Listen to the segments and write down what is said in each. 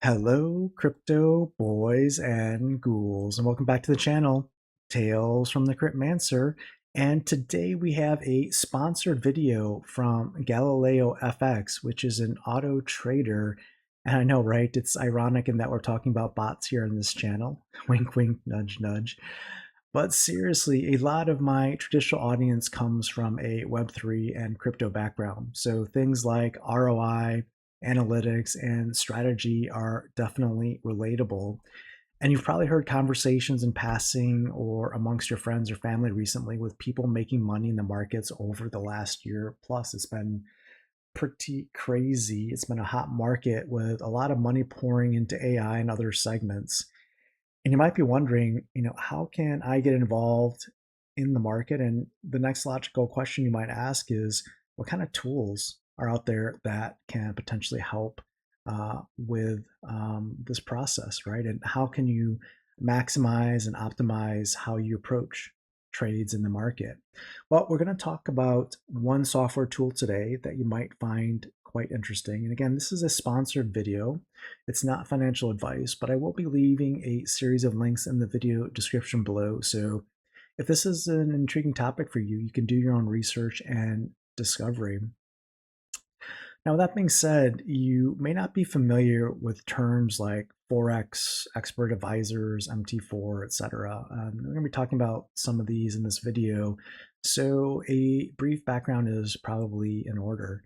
Hello, crypto boys and ghouls, and welcome back to the channel, Tales from the Cryptmancer. And today we have a sponsored video from Galileo FX, which is an auto trader. And I know, right? It's ironic in that we're talking about bots here on this channel. Wink, wink, nudge, nudge. But seriously, a lot of my traditional audience comes from a Web3 and crypto background. So things like ROI, analytics, and strategy are definitely relatable. And you've probably heard conversations in passing or amongst your friends or family recently with people making money in the markets over the last year plus. It's been pretty crazy. It's been a hot market with a lot of money pouring into AI and other segments. And you might be wondering, how can I get involved in the market? And the next logical question you might ask is, what kind of tools are out there that can potentially help with this process, right? And how can you maximize and optimize how you approach trades in the market? Well, we're going to talk about one software tool today that you might find quite interesting. And again, this is a sponsored video. It's not financial advice, but I will be leaving a series of links in the video description below. So if this is an intriguing topic for you, you can do your own research and discovery. Now, with that being said, you may not be familiar with terms like Forex, expert advisors, MT4, etc. We're going to be talking about some of these in this video. So a brief background is probably in order.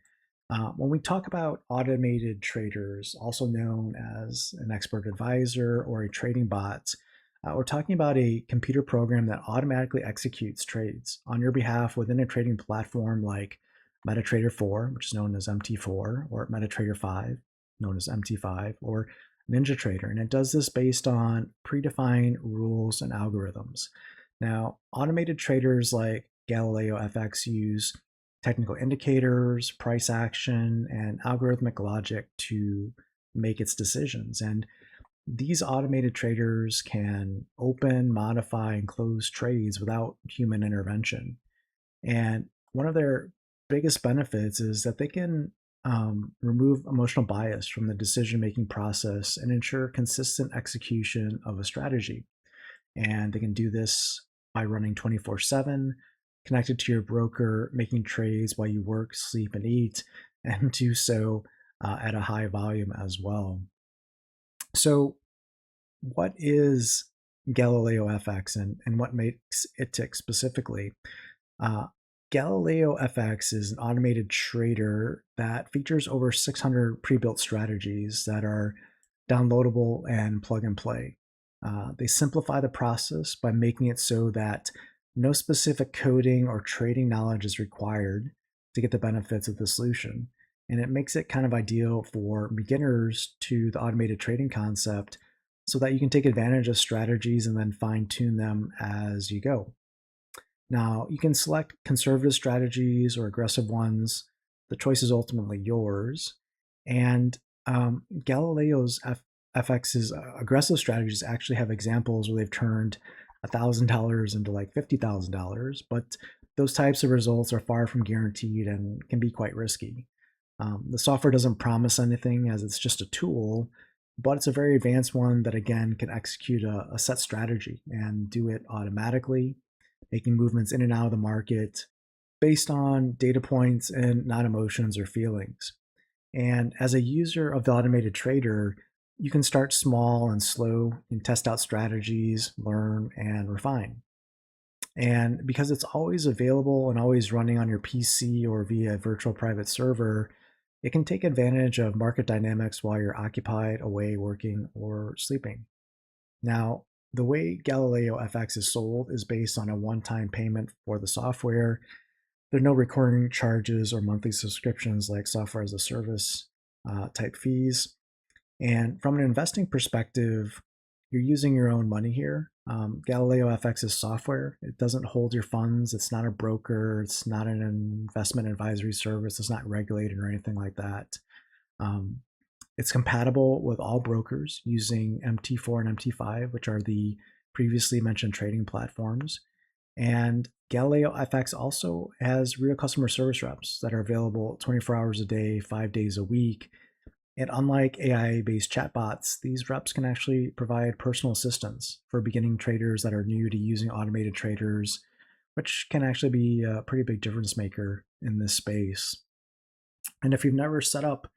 When we talk about automated traders, also known as an expert advisor or a trading bot, we're talking about a computer program that automatically executes trades on your behalf within a trading platform like MetaTrader 4, which is known as MT4, or MetaTrader 5, known as MT5, or NinjaTrader. And it does this based on predefined rules and algorithms. Now, automated traders like Galileo FX use technical indicators, price action, and algorithmic logic to make its decisions. And these automated traders can open, modify, and close trades without human intervention. And one of their biggest benefits is that they can remove emotional bias from the decision making process and ensure consistent execution of a strategy. And they can do this by running 24/7, connected to your broker, making trades while you work, sleep, and eat, and do so at a high volume as well. So, what is Galileo FX and what makes it tick specifically? Uh, Galileo FX is an automated trader that features over 600 pre-built strategies that are downloadable and plug and play. They simplify the process by making it so that no specific coding or trading knowledge is required to get the benefits of the solution. And it makes it kind of ideal for beginners to the automated trading concept so that you can take advantage of strategies and then fine tune them as you go. Now, you can select conservative strategies or aggressive ones. The choice is ultimately yours. And Galileo's FX's aggressive strategies actually have examples where they've turned $1,000 into like $50,000, but those types of results are far from guaranteed and can be quite risky. The software doesn't promise anything as it's just a tool, but it's a very advanced one that again can execute a set strategy and do it automatically, making movements in and out of the market based on data points and not emotions or feelings. And as a user of the automated trader, you can start small and slow and test out strategies, learn, and refine. And because it's always available and always running on your PC or via a virtual private server, it can take advantage of market dynamics while you're occupied, away, working, or sleeping. Now, the way Galileo FX is sold is based on a one-time payment for the software. There are no recurring charges or monthly subscriptions like software as a service type fees. And from an investing perspective, you're using your own money here. Galileo FX is software. It doesn't hold your funds. It's not a broker. It's not an investment advisory service. It's not regulated or anything like that. It's compatible with all brokers using MT4 and MT5, which are the previously mentioned trading platforms. And Galileo FX also has real customer service reps that are available 24 hours a day, 5 days a week. And unlike AI-based chatbots, these reps can actually provide personal assistance for beginning traders that are new to using automated traders, which can actually be a pretty big difference maker in this space. And if you've never set up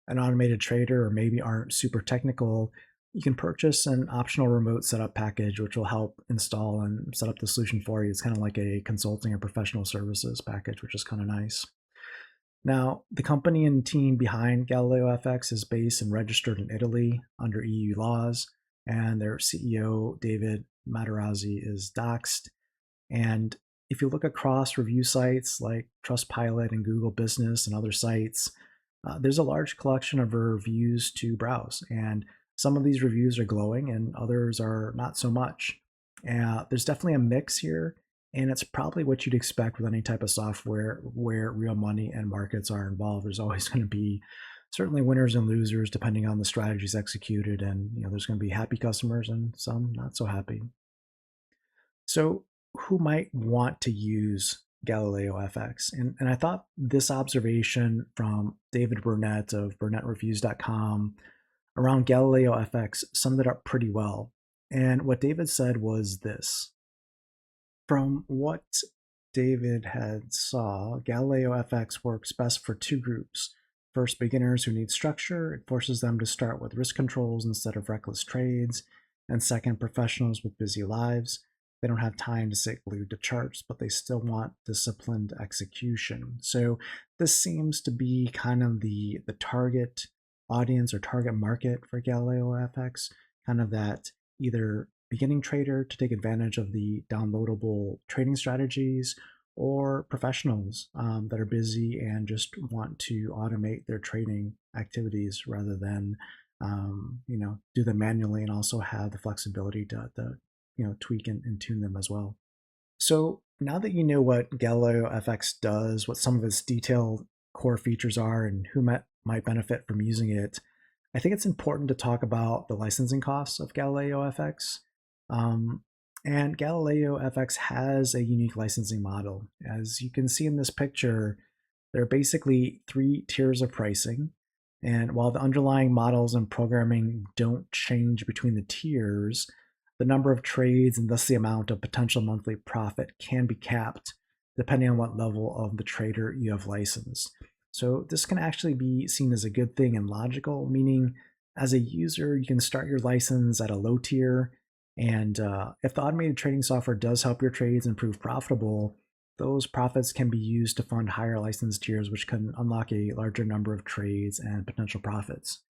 an automated trader or maybe aren't super technical, you can purchase an optional remote setup package, which will help install and set up the solution for you. It's kind of like a consulting or professional services package, which is kind of nice. Now, the company and team behind Galileo FX is based and registered in Italy under EU laws, and their CEO, David Materazzi, is doxxed. And if you look across review sites like Trustpilot and Google Business and other sites, there's a large collection of reviews to browse. And some of these reviews are glowing and others are not so much. There's definitely a mix here, and it's probably what you'd expect with any type of software where real money and markets are involved. There's always going to be certainly winners and losers depending on the strategies executed, and there's going to be happy customers and some not so happy. So, who might want to use Galileo FX? And I thought this observation from David Burnett of BurnettReviews.com around Galileo FX summed it up pretty well. And what David said was this: from what David had saw, Galileo FX works best for two groups. First, beginners who need structure. It forces them to start with risk controls instead of reckless trades. And second, professionals with busy lives. They don't have time to sit glued to charts, but they still want disciplined execution. So this seems to be kind of the target audience or target market for Galileo FX, kind of that either beginning trader to take advantage of the downloadable trading strategies, or professionals that are busy and just want to automate their trading activities rather than do them manually, and also have the flexibility to tweak and tune them as well. So now that you know what Galileo FX does, what some of its detailed core features are, and who might benefit from using it, I think it's important to talk about the licensing costs of Galileo FX. And Galileo FX has a unique licensing model. As you can see in this picture, there are basically three tiers of pricing. And while the underlying models and programming don't change between the tiers, the number of trades and thus the amount of potential monthly profit can be capped depending on what level of the trader you have licensed. So this can actually be seen as a good thing and logical, meaning as a user, you can start your license at a low tier, and if the automated trading software does help your trades and prove profitable, those profits can be used to fund higher license tiers, which can unlock a larger number of trades and potential profits.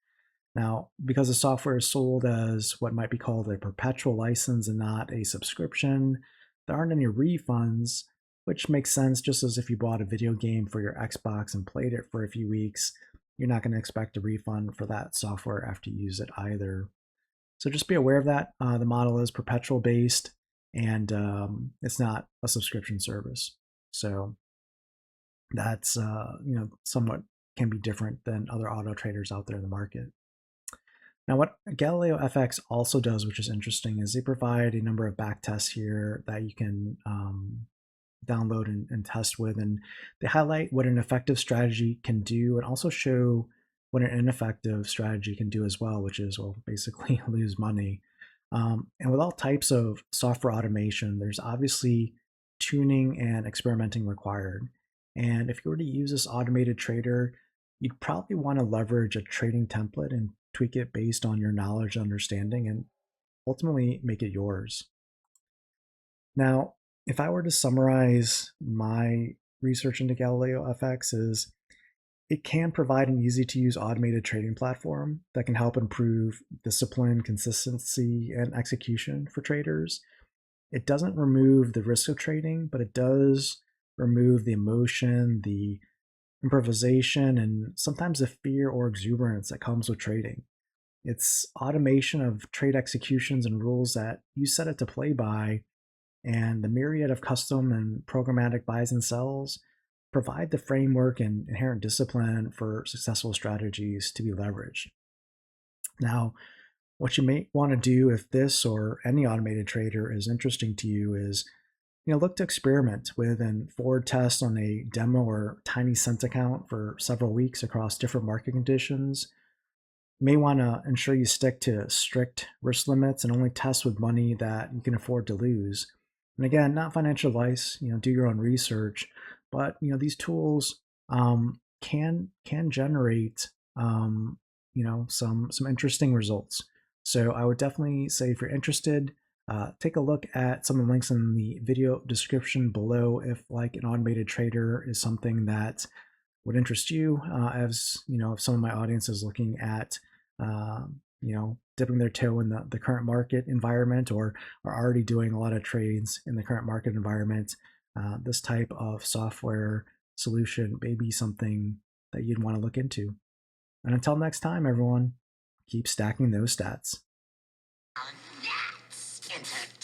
Now, because the software is sold as what might be called a perpetual license and not a subscription, there aren't any refunds, which makes sense. Just as if you bought a video game for your Xbox and played it for a few weeks, you're not going to expect a refund for that software after you use it either. So just be aware of that. The model is perpetual based, and it's not a subscription service. So that's somewhat can be different than other auto traders out there in the market. Now, what Galileo FX also does, which is interesting, is they provide a number of back tests here that you can download and test with, and they highlight what an effective strategy can do and also show what an ineffective strategy can do as well, which is, well, basically lose money. And with all types of software automation, there's obviously tuning and experimenting required. And if you were to use this automated trader, you'd probably want to leverage a trading template and tweak it based on your knowledge and understanding, and ultimately make it yours. Now, if I were to summarize my research into Galileo FX, is it can provide an easy to use automated trading platform that can help improve discipline, consistency, and execution for traders. It doesn't remove the risk of trading, but it does remove the emotion, the improvisation, and sometimes the fear or exuberance that comes with trading. It's automation of trade executions and rules that you set it to play by, and the myriad of custom and programmatic buys and sells provide the framework and inherent discipline for successful strategies to be leveraged. Now, what you may want to do if this or any automated trader is interesting to you is look to experiment with and forward test on a demo or tiny cent account for several weeks across different market conditions. You may want to ensure you stick to strict risk limits and only test with money that you can afford to lose. And again, not financial advice. Do your own research, but these tools can generate some interesting results. So I would definitely say if you're interested, take a look at some of the links in the video description below if like an automated trader is something that would interest you. As if some of my audience is looking at dipping their toe in the current market environment or are already doing a lot of trades in the current market environment, this type of software solution may be something that you'd want to look into. And until next time, everyone, keep stacking those stats. That's entertaining.